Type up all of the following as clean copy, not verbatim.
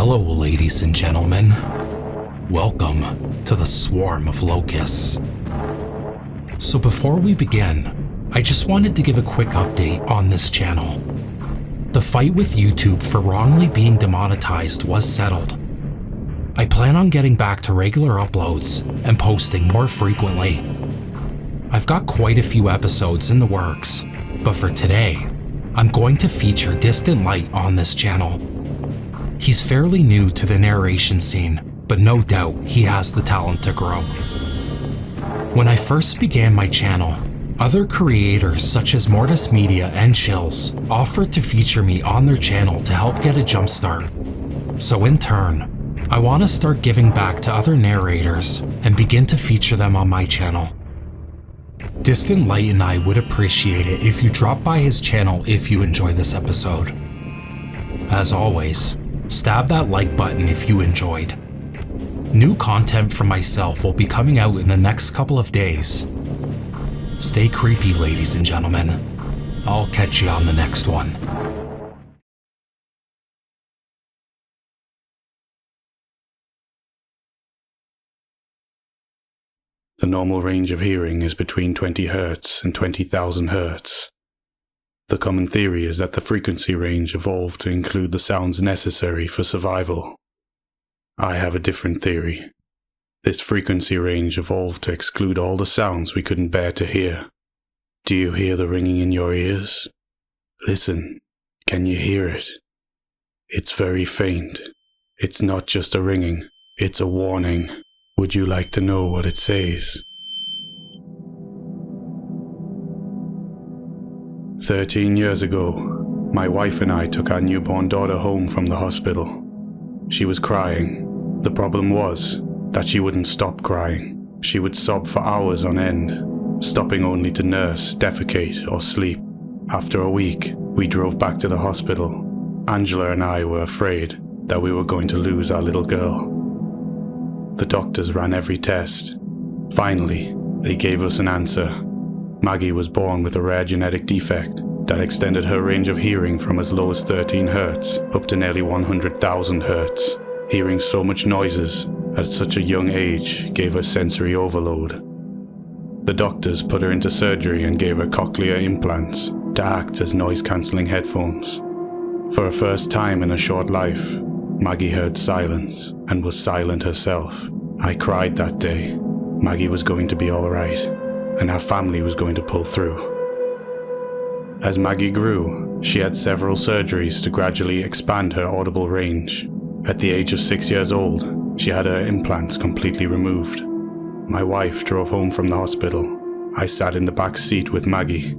Hello, ladies and gentlemen. Welcome to the swarm of locusts. So before we begin, I just wanted to give a quick update on this channel. The fight with YouTube for wrongly being demonetized was settled. I plan on getting back to regular uploads and posting more frequently. I've got quite a few episodes in the works, but for today, I'm going to feature Distant Light on this channel. He's fairly new to the narration scene, but no doubt he has the talent to grow. When I first began my channel, other creators such as Mortis Media and Chills offered to feature me on their channel to help get a jumpstart. So in turn, I want to start giving back to other narrators and begin to feature them on my channel. Distant Light and I would appreciate it if you drop by his channel if you enjoy this episode. As always, stab that like button if you enjoyed. New content from myself will be coming out in the next couple of days. Stay creepy, ladies and gentlemen. I'll catch you on the next one. The normal range of hearing is between 20 Hz and 20,000 Hz. The common theory is that the frequency range evolved to include the sounds necessary for survival. I have a different theory. This frequency range evolved to exclude all the sounds we couldn't bear to hear. Do you hear the ringing in your ears? Listen, can you hear it? It's very faint. It's not just a ringing, it's a warning. Would you like to know what it says? 13 years ago, my wife and I took our newborn daughter home from the hospital. She was crying. The problem was that she wouldn't stop crying. She would sob for hours on end, stopping only to nurse, defecate, or sleep. After a week, we drove back to the hospital. Angela and I were afraid that we were going to lose our little girl. The doctors ran every test. Finally, they gave us an answer. Maggie was born with a rare genetic defect that extended her range of hearing from as low as 13 Hz up to nearly 100,000 Hz. Hearing so much noises at such a young age gave her sensory overload. The doctors put her into surgery and gave her cochlear implants to act as noise-cancelling headphones. For a first time in her short life, Maggie heard silence and was silent herself. I cried that day. Maggie was going to be all right, and our family was going to pull through. As Maggie grew, she had several surgeries to gradually expand her audible range. At the age of 6 years old, she had her implants completely removed. My wife drove home from the hospital. I sat in the back seat with Maggie.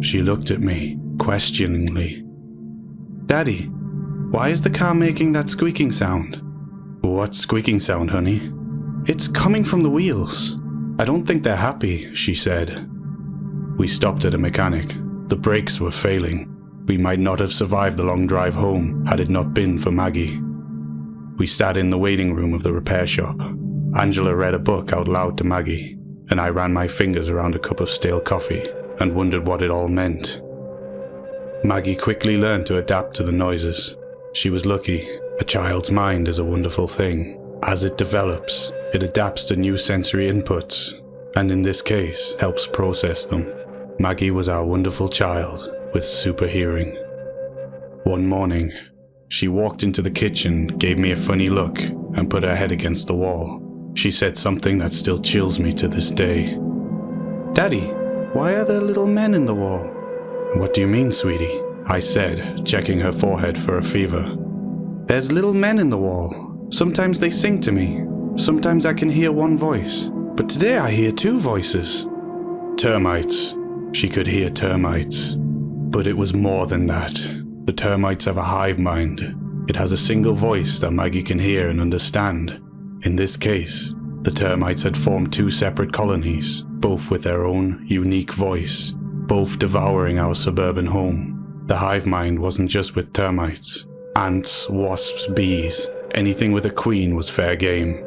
She looked at me, questioningly. "Daddy, why is the car making that squeaking sound?" "What squeaking sound, honey?" "It's coming from the wheels. I don't think they're happy," she said. We stopped at a mechanic. The brakes were failing. We might not have survived the long drive home had it not been for Maggie. We sat in the waiting room of the repair shop. Angela read a book out loud to Maggie, and I ran my fingers around a cup of stale coffee and wondered what it all meant. Maggie quickly learned to adapt to the noises. She was lucky. A child's mind is a wonderful thing. As it develops, it adapts to new sensory inputs, and in this case, helps process them. Maggie was our wonderful child with super hearing. One morning, she walked into the kitchen, gave me a funny look, and put her head against the wall. She said something that still chills me to this day. "Daddy, why are there little men in the wall?" "What do you mean, sweetie?" I said, checking her forehead for a fever. "There's little men in the wall. Sometimes they sing to me. Sometimes I can hear one voice. But today I hear two voices." Termites. She could hear termites. But it was more than that. The termites have a hive mind. It has a single voice that Maggie can hear and understand. In this case, the termites had formed two separate colonies, both with their own unique voice, both devouring our suburban home. The hive mind wasn't just with termites. Ants, wasps, bees, anything with a queen was fair game.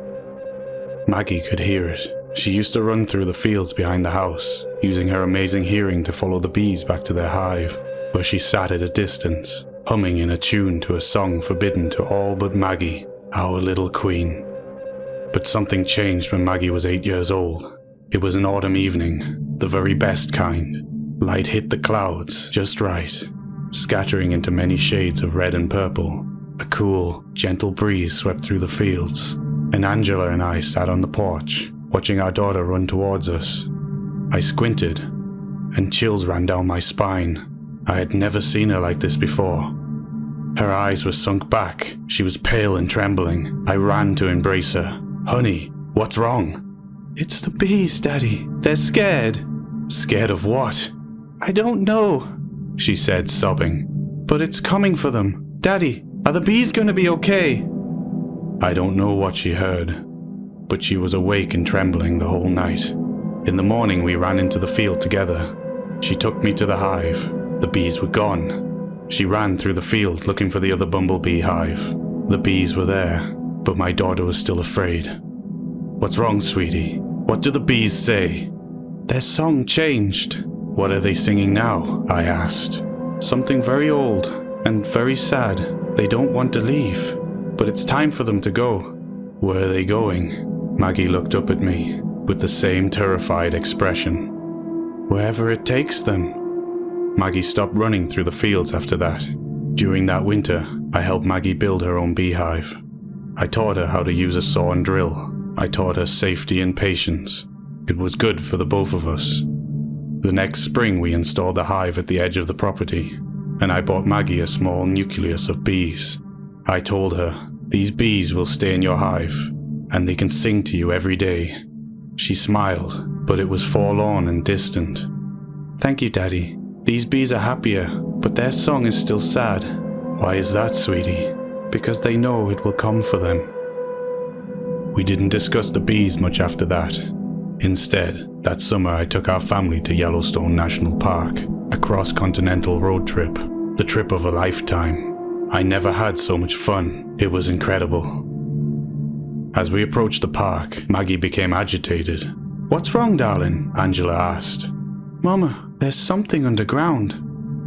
Maggie could hear it. She used to run through the fields behind the house, using her amazing hearing to follow the bees back to their hive, where she sat at a distance, humming in a tune to a song forbidden to all but Maggie, our little queen. But something changed when Maggie was 8 years old. It was an autumn evening, the very best kind. Light hit the clouds just right, scattering into many shades of red and purple. A cool, gentle breeze swept through the fields, and Angela and I sat on the porch, watching our daughter run towards us. I squinted, and chills ran down my spine. I had never seen her like this before. Her eyes were sunk back. She was pale and trembling. I ran to embrace her. "Honey, what's wrong?" "It's the bees, Daddy. They're scared." "Scared of what?" "I don't know," she said, sobbing. "But it's coming for them. Daddy, are the bees going to be okay?" I don't know what she heard, but she was awake and trembling the whole night. In the morning, we ran into the field together. She took me to the hive. The bees were gone. She ran through the field looking for the other bumblebee hive. The bees were there, but my daughter was still afraid. "What's wrong, sweetie? What do the bees say?" "Their song changed." "What are they singing now?" I asked. "Something very old and very sad. They don't want to leave, but it's time for them to go." "Where are they going?" Maggie looked up at me with the same terrified expression. "Wherever it takes them." Maggie stopped running through the fields after that. During that winter, I helped Maggie build her own beehive. I taught her how to use a saw and drill. I taught her safety and patience. It was good for the both of us. The next spring, we installed the hive at the edge of the property, and I bought Maggie a small nucleus of bees. I told her, "These bees will stay in your hive, and they can sing to you every day." She smiled, but it was forlorn and distant. "Thank you, Daddy. These bees are happier, but their song is still sad." "Why is that, sweetie?" "Because they know it will come for them." We didn't discuss the bees much after that. Instead, that summer I took our family to Yellowstone National Park, a cross-continental road trip, the trip of a lifetime. I never had so much fun. It was incredible. As we approached the park, Maggie became agitated. "What's wrong, darling?" Angela asked. "Mama, there's something underground."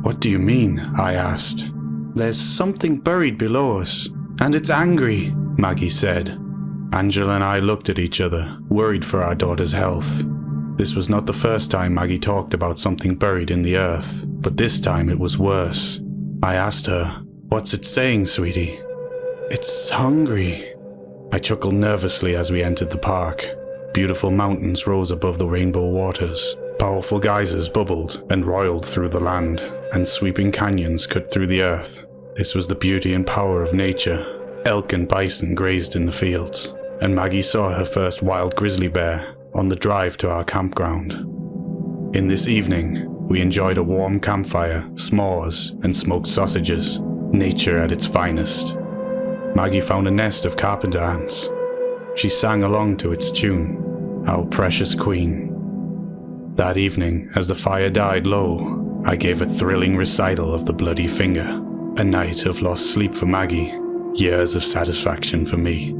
"What do you mean?" I asked. "There's something buried below us, and it's angry," Maggie said. Angela and I looked at each other, worried for our daughter's health. This was not the first time Maggie talked about something buried in the earth, but this time it was worse. I asked her, "What's it saying, sweetie?" "It's hungry." I chuckled nervously as we entered the park. Beautiful mountains rose above the rainbow waters. Powerful geysers bubbled and roiled through the land, and sweeping canyons cut through the earth. This was the beauty and power of nature. Elk and bison grazed in the fields, and Maggie saw her first wild grizzly bear on the drive to our campground. In this evening, we enjoyed a warm campfire, s'mores, and smoked sausages. Nature at its finest. Maggie found a nest of carpenter ants. She sang along to its tune, "Our Precious Queen." That evening, as the fire died low, I gave a thrilling recital of the bloody finger. A night of lost sleep for Maggie, years of satisfaction for me.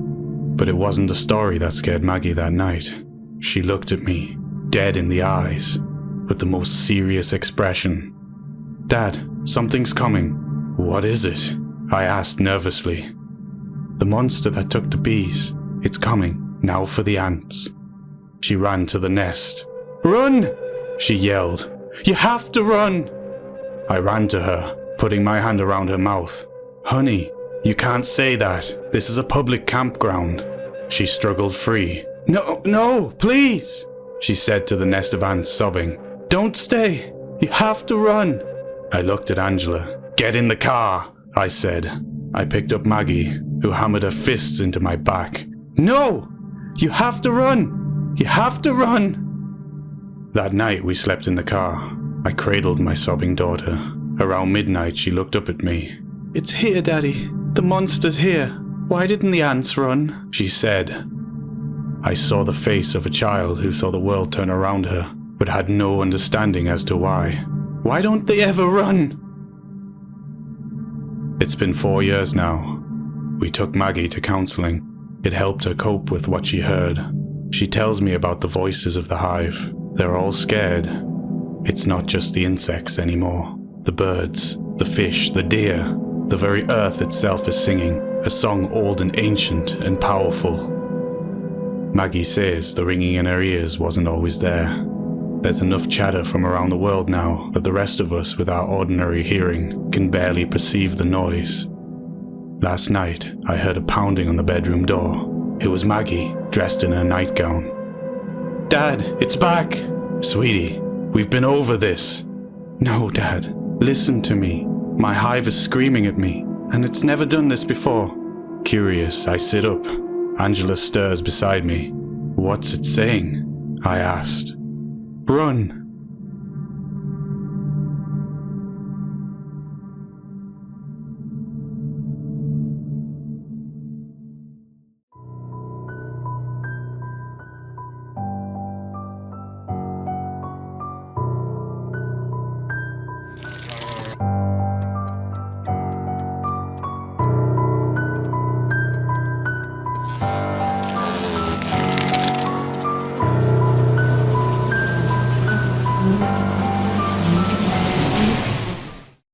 But it wasn't the story that scared Maggie that night. She looked at me, dead in the eyes, with the most serious expression. "Dad, something's coming." "What is it?" I asked nervously. "The monster that took the bees. It's coming. Now for the ants." She ran to the nest. "Run!" she yelled. "You have to run!" I ran to her, putting my hand around her mouth. "Honey, you can't say that. This is a public campground." She struggled free. No, please," she said to the nest of ants, sobbing. "Don't stay. You have to run." I looked at Angela. "Get in the car," I said. I picked up Maggie, who hammered her fists into my back. "No! You have to run! You have to run!" That night we slept in the car. I cradled my sobbing daughter. Around midnight she looked up at me. "It's here, Daddy. The monster's here. Why didn't the ants run?" she said. I saw the face of a child who saw the world turn around her, but had no understanding as to why. Why don't they ever run? It's been 4 years now. We took Maggie to counseling. It helped her cope with what she heard. She tells me about the voices of the hive. They're all scared. It's not just the insects anymore. The birds, the fish, the deer. The very earth itself is singing, a song old and ancient and powerful. Maggie says the ringing in her ears wasn't always there. There's enough chatter from around the world now that the rest of us with our ordinary hearing can barely perceive the noise. Last night, I heard a pounding on the bedroom door. It was Maggie, dressed in her nightgown. "Dad, it's back!" "Sweetie, we've been over this." "No, Dad, listen to me. My hive is screaming at me, and it's never done this before." Curious, I sit up. Angela stirs beside me. "What's it saying?" I asked. "Run."